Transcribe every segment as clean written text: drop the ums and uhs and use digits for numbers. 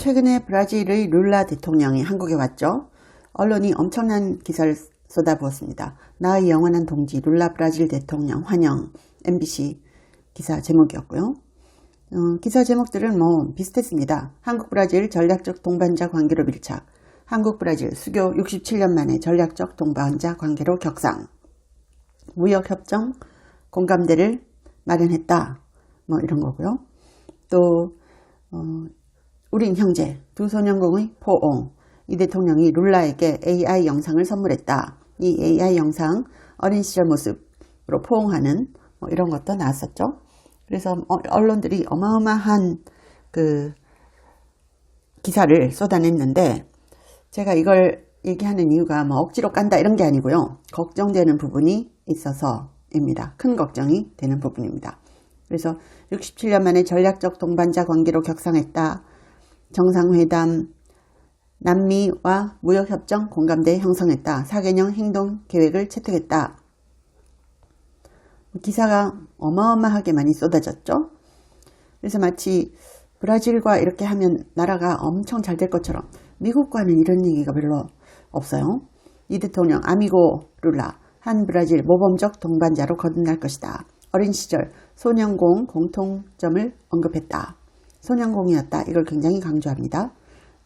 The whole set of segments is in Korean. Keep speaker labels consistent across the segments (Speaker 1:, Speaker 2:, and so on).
Speaker 1: 최근에 브라질의 룰라 대통령이 한국에 왔죠. 언론이 엄청난 기사를 쏟아부었습니다. 나의 영원한 동지 룰라 브라질 대통령 환영. MBC 기사 제목이었고요. 기사 제목들은 비슷했습니다. 한국 브라질 전략적 동반자 관계로 밀착. 한국 브라질 수교 67년 만에 전략적 동반자 관계로 격상. 무역협정 공감대를 마련했다. 이런 거고요. 또 우린 형제 두 소년공의 포옹. 이 대통령이 룰라에게 AI 영상을 선물했다. 이 AI 영상 어린 시절 모습으로 포옹하는 이런 것도 나왔었죠. 그래서 언론들이 어마어마한 그 기사를 쏟아냈는데 제가 이걸 얘기하는 이유가 억지로 깐다 이런 게 아니고요. 걱정되는 부분이 있어서입니다. 큰 걱정이 되는 부분입니다. 그래서 67년 만에 전략적 동반자 관계로 격상했다. 정상회담, 남미와 무역협정 공감대 형성했다. 4개년 행동 계획을 채택했다. 기사가 어마어마하게 많이 쏟아졌죠. 그래서 마치 브라질과 이렇게 하면 나라가 엄청 잘 될 것처럼 미국과는 이런 얘기가 별로 없어요. 이 대통령 아미고 룰라 한 브라질 모범적 동반자로 거듭날 것이다. 어린 시절 소년공 공통점을 언급했다. 소년공이었다. 이걸 굉장히 강조합니다.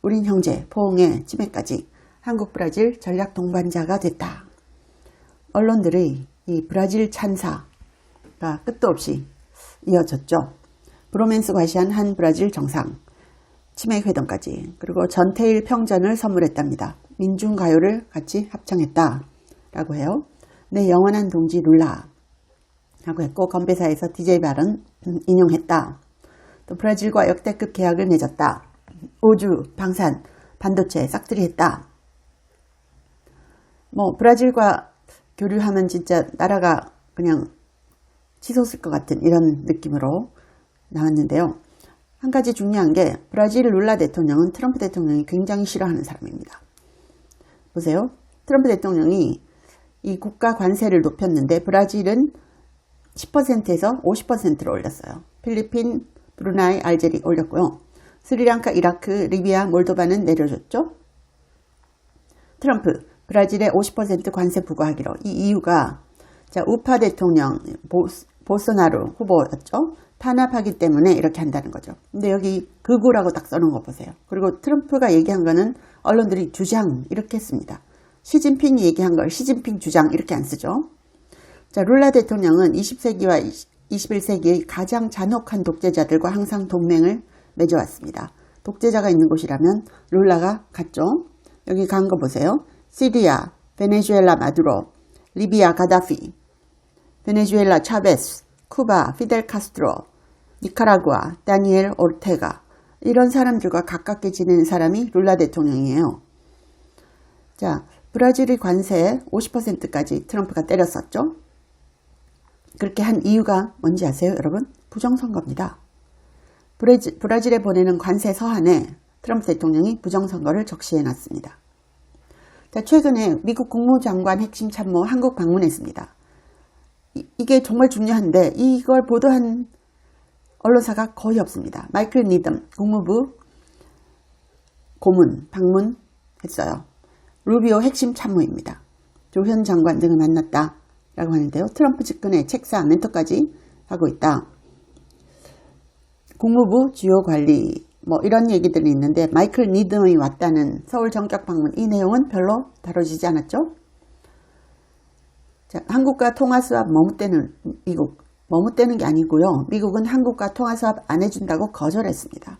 Speaker 1: 우린 형제 포옹의 찜해까지 한국 브라질 전략 동반자가 됐다. 언론들의 이 브라질 찬사가 끝도 없이 이어졌죠. 브로맨스 과시한 한 브라질 정상 치맥 회담까지 그리고 전태일 평전을 선물했답니다. 민중가요를 같이 합창했다 라고 해요. 내 영원한 동지 룰라 라고 했고 건배사에서 DJ 발언 인용했다. 또 브라질과 역대급 계약을 맺었다. 우주, 방산, 반도체 싹들이 했다. 브라질과 교류하면 진짜 나라가 그냥 치솟을 것 같은 이런 느낌으로 나왔는데요. 한 가지 중요한 게 브라질 룰라 대통령은 트럼프 대통령이 굉장히 싫어하는 사람입니다. 보세요. 트럼프 대통령이 이 국가 관세를 높였는데 브라질은 10%에서 50%로 올렸어요. 필리핀, 브루나이, 알제리 올렸고요. 스리랑카, 이라크, 리비아, 몰도바는 내려줬죠. 트럼프, 브라질에 50% 관세 부과하기로. 이 이유가 우파 대통령 보소나루 후보였죠. 탄압하기 때문에 이렇게 한다는 거죠. 근데 여기 극우라고 딱 써놓은 거 보세요. 그리고 트럼프가 얘기한 거는 언론들이 주장 이렇게 했습니다. 시진핑이 얘기한 걸 시진핑 주장 이렇게 안 쓰죠. 룰라 대통령은 20세기와 21세기의 가장 잔혹한 독재자들과 항상 동맹을 맺어왔습니다. 독재자가 있는 곳이라면 룰라가 갔죠. 여기 간 거 보세요. 시리아, 베네수엘라 마두로, 리비아 가다피, 베네수엘라 차베스, 쿠바 피델 카스트로, 니카라구아 다니엘 오르테가 이런 사람들과 가깝게 지내는 사람이 룰라 대통령이에요. 브라질의 관세 50%까지 트럼프가 때렸었죠. 그렇게 한 이유가 뭔지 아세요, 여러분? 부정선거입니다. 브라질에 보내는 관세 서한에 트럼프 대통령이 부정선거를 적시해놨습니다. 최근에 미국 국무장관 핵심 참모 한국 방문했습니다. 이게 정말 중요한데 이걸 보도한 언론사가 거의 없습니다. 마이클 니덤 국무부 고문 방문했어요. 루비오 핵심 참모입니다. 조현 장관 등을 만났다 라고 하는데요. 트럼프 측근의 책사 멘토까지 하고 있다. 국무부 주요 관리 이런 얘기들이 있는데 마이클 니덤이 왔다는 서울 전격 방문 이 내용은 별로 다뤄지지 않았죠. 한국과 통화수합 머뭇대는 미국 머뭇대는 게 아니고요. 미국은 한국과 통화수합 안 해준다고 거절했습니다.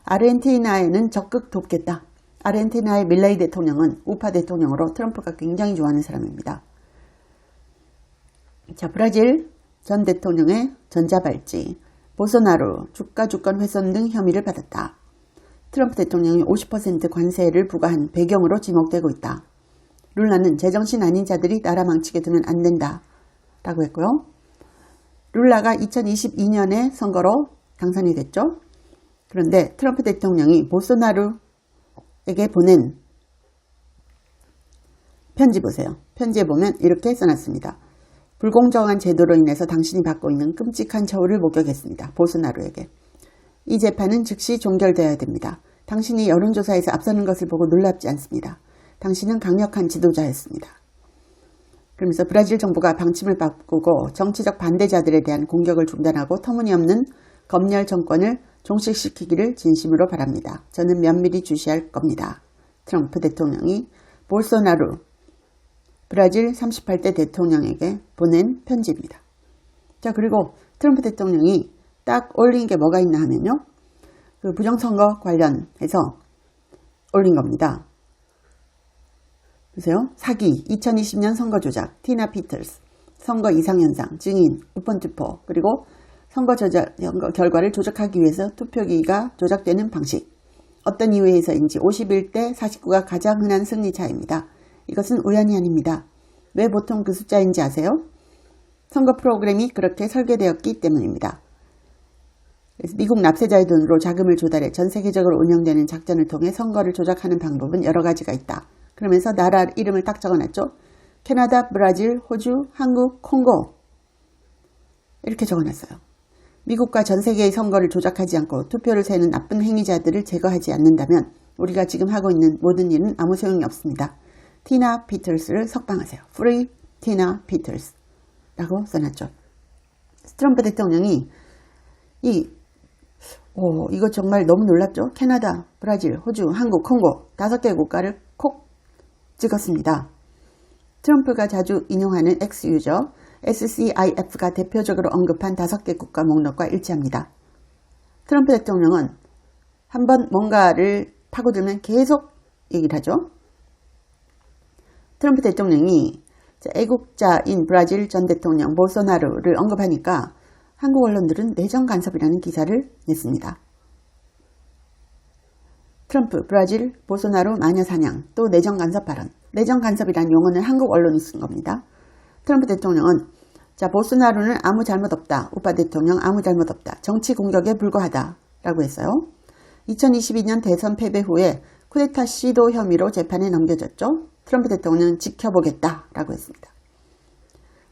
Speaker 1: 아르헨티나에는 적극 돕겠다. 아르헨티나의 밀레이 대통령은 우파 대통령으로 트럼프가 굉장히 좋아하는 사람입니다. 브라질 전 대통령의 전자발찌, 보소나루 주가 주권 훼손 등 혐의를 받았다. 트럼프 대통령이 50% 관세를 부과한 배경으로 지목되고 있다. 룰라는 제정신 아닌 자들이 나라 망치게 두면 안 된다 라고 했고요. 룰라가 2022년에 선거로 당선이 됐죠. 그런데 트럼프 대통령이 보소나루에게 보낸 편지 보세요. 편지에 보면 이렇게 써놨습니다. 불공정한 제도로 인해서 당신이 받고 있는 끔찍한 처우를 목격했습니다. 보소나루에게. 이 재판은 즉시 종결되어야 됩니다. 당신이 여론조사에서 앞서는 것을 보고 놀랍지 않습니다. 당신은 강력한 지도자였습니다. 그러면서 브라질 정부가 방침을 바꾸고 정치적 반대자들에 대한 공격을 중단하고 터무니없는 검열 정권을 종식시키기를 진심으로 바랍니다. 저는 면밀히 주시할 겁니다. 트럼프 대통령이 볼소나루 브라질 38대 대통령에게 보낸 편지입니다. 자, 그리고 트럼프 대통령이 딱 올린 게 뭐가 있나 하면요. 그 부정선거 관련해서 올린 겁니다. 보세요. 사기, 2020년 선거 조작, 티나 피터스, 선거 이상현상, 증인, 우펀 투표, 그리고 선거 결과를 조작하기 위해서 투표기가 조작되는 방식. 어떤 이유에 의해서인지 51대 49가 가장 흔한 승리차입니다. 이것은 우연이 아닙니다. 왜 보통 그 숫자인지 아세요? 선거 프로그램이 그렇게 설계되었기 때문입니다. 미국 납세자의 돈으로 자금을 조달해 전 세계적으로 운영되는 작전을 통해 선거를 조작하는 방법은 여러 가지가 있다. 그러면서 나라 이름을 딱 적어놨죠. 캐나다, 브라질, 호주, 한국, 콩고 이렇게 적어놨어요. 미국과 전 세계의 선거를 조작하지 않고 투표를 세는 나쁜 행위자들을 제거하지 않는다면 우리가 지금 하고 있는 모든 일은 아무 소용이 없습니다. 티나 피터스를 석방하세요. Free 티나 피터스 라고 써놨죠. 트럼프 대통령이 이거 정말 너무 놀랍죠? 캐나다, 브라질, 호주, 한국, 콩고 5개 국가를 콕 찍었습니다. 트럼프가 자주 인용하는 X-유저 SCIF가 대표적으로 언급한 5개 국가 목록과 일치합니다. 트럼프 대통령은 한번 뭔가를 파고들면 계속 얘기를 하죠. 트럼프 대통령이 애국자인 브라질 전 대통령 볼소나루를 언급하니까 한국 언론들은 내정 간섭이라는 기사를 냈습니다. 트럼프, 브라질, 볼소나루 마녀 사냥, 또 내정 간섭 발언. 내정 간섭이라는 용어는 한국 언론이 쓴 겁니다. 트럼프 대통령은 볼소나루는 아무 잘못 없다. 우파 대통령 아무 잘못 없다. 정치 공격에 불과하다. 라고 했어요. 2022년 대선 패배 후에 쿠데타 시도 혐의로 재판에 넘겨졌죠. 트럼프 대통령은 지켜보겠다. 라고 했습니다.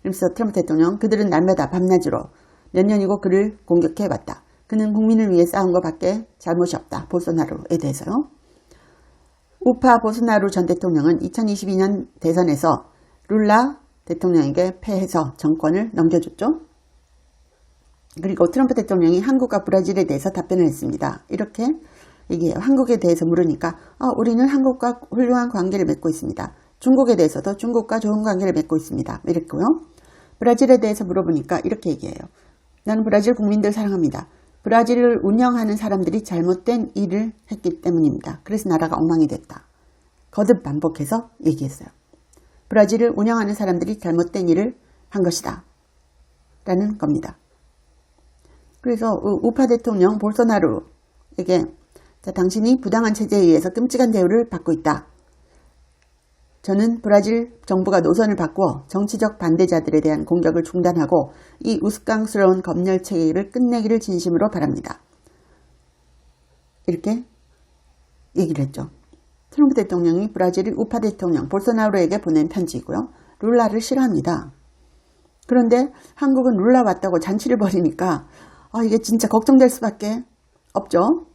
Speaker 1: 그래서 트럼프 대통령 그들은 날마다 밤낮으로 몇 년이고 그를 공격해왔다. 그는 국민을 위해 싸운 것밖에 잘못이 없다. 볼소나루에 대해서요. 우파 볼소나루 전 대통령은 2022년 대선에서 룰라 대통령에게 패해서 정권을 넘겨줬죠. 그리고 트럼프 대통령이 한국과 브라질에 대해서 답변을 했습니다. 이렇게 얘기해요. 한국에 대해서 물으니까 우리는 한국과 훌륭한 관계를 맺고 있습니다. 중국에 대해서도 중국과 좋은 관계를 맺고 있습니다. 이랬고요. 브라질에 대해서 물어보니까 이렇게 얘기해요. 나는 브라질 국민들 사랑합니다. 브라질을 운영하는 사람들이 잘못된 일을 했기 때문입니다. 그래서 나라가 엉망이 됐다. 거듭 반복해서 얘기했어요. 브라질을 운영하는 사람들이 잘못된 일을 한 것이다. 라는 겁니다. 그래서 우파 대통령 볼소나루에게 당신이 부당한 체제에 의해서 끔찍한 대우를 받고 있다. 저는 브라질 정부가 노선을 바꾸어 정치적 반대자들에 대한 공격을 중단하고 이 우스꽝스러운 검열 체계를 끝내기를 진심으로 바랍니다. 이렇게 얘기를 했죠. 트럼프 대통령이 브라질 우파 대통령 볼소나루에게 보낸 편지이고요. 룰라를 싫어합니다. 그런데 한국은 룰라 왔다고 잔치를 벌이니까 이게 진짜 걱정될 수밖에 없죠.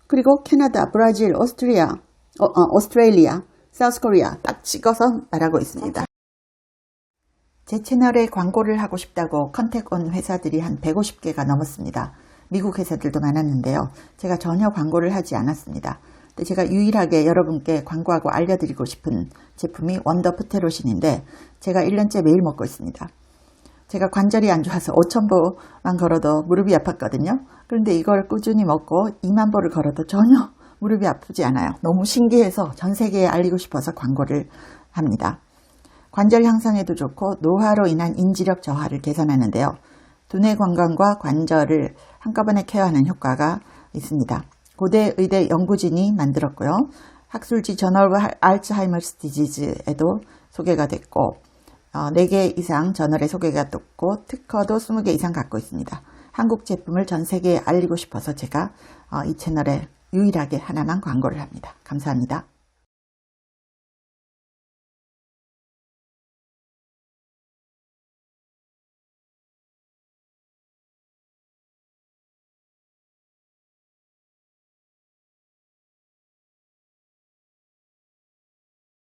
Speaker 1: 그리고 캐나다, 브라질, 오스트레일리아, 사우스코리아 딱 찍어서 말하고 있습니다. 제 채널에 광고를 하고 싶다고 컨택 온 회사들이 한 150개가 넘었습니다. 미국 회사들도 많았는데요. 제가 전혀 광고를 하지 않았습니다. 근데 제가 유일하게 여러분께 광고하고 알려드리고 싶은 제품이 원더 프테로신인데 제가 1년째 매일 먹고 있습니다. 제가 관절이 안 좋아서 5,000보만 걸어도 무릎이 아팠거든요. 그런데 이걸 꾸준히 먹고 2만 보를 걸어도 전혀 무릎이 아프지 않아요. 너무 신기해서 전 세계에 알리고 싶어서 광고를 합니다. 관절 향상에도 좋고 노화로 인한 인지력 저하를 개선하는데요. 두뇌 건강과 관절을 한꺼번에 케어하는 효과가 있습니다. 고대 의대 연구진이 만들었고요. 학술지 저널 오브 알츠하이머스 디지즈에도 소개가 됐고 4개 이상 저널에 소개가 됐고 특허도 20개 이상 갖고 있습니다. 한국 제품을 전 세계에 알리고 싶어서 제가 이 채널에 유일하게 하나만 광고를 합니다. 감사합니다.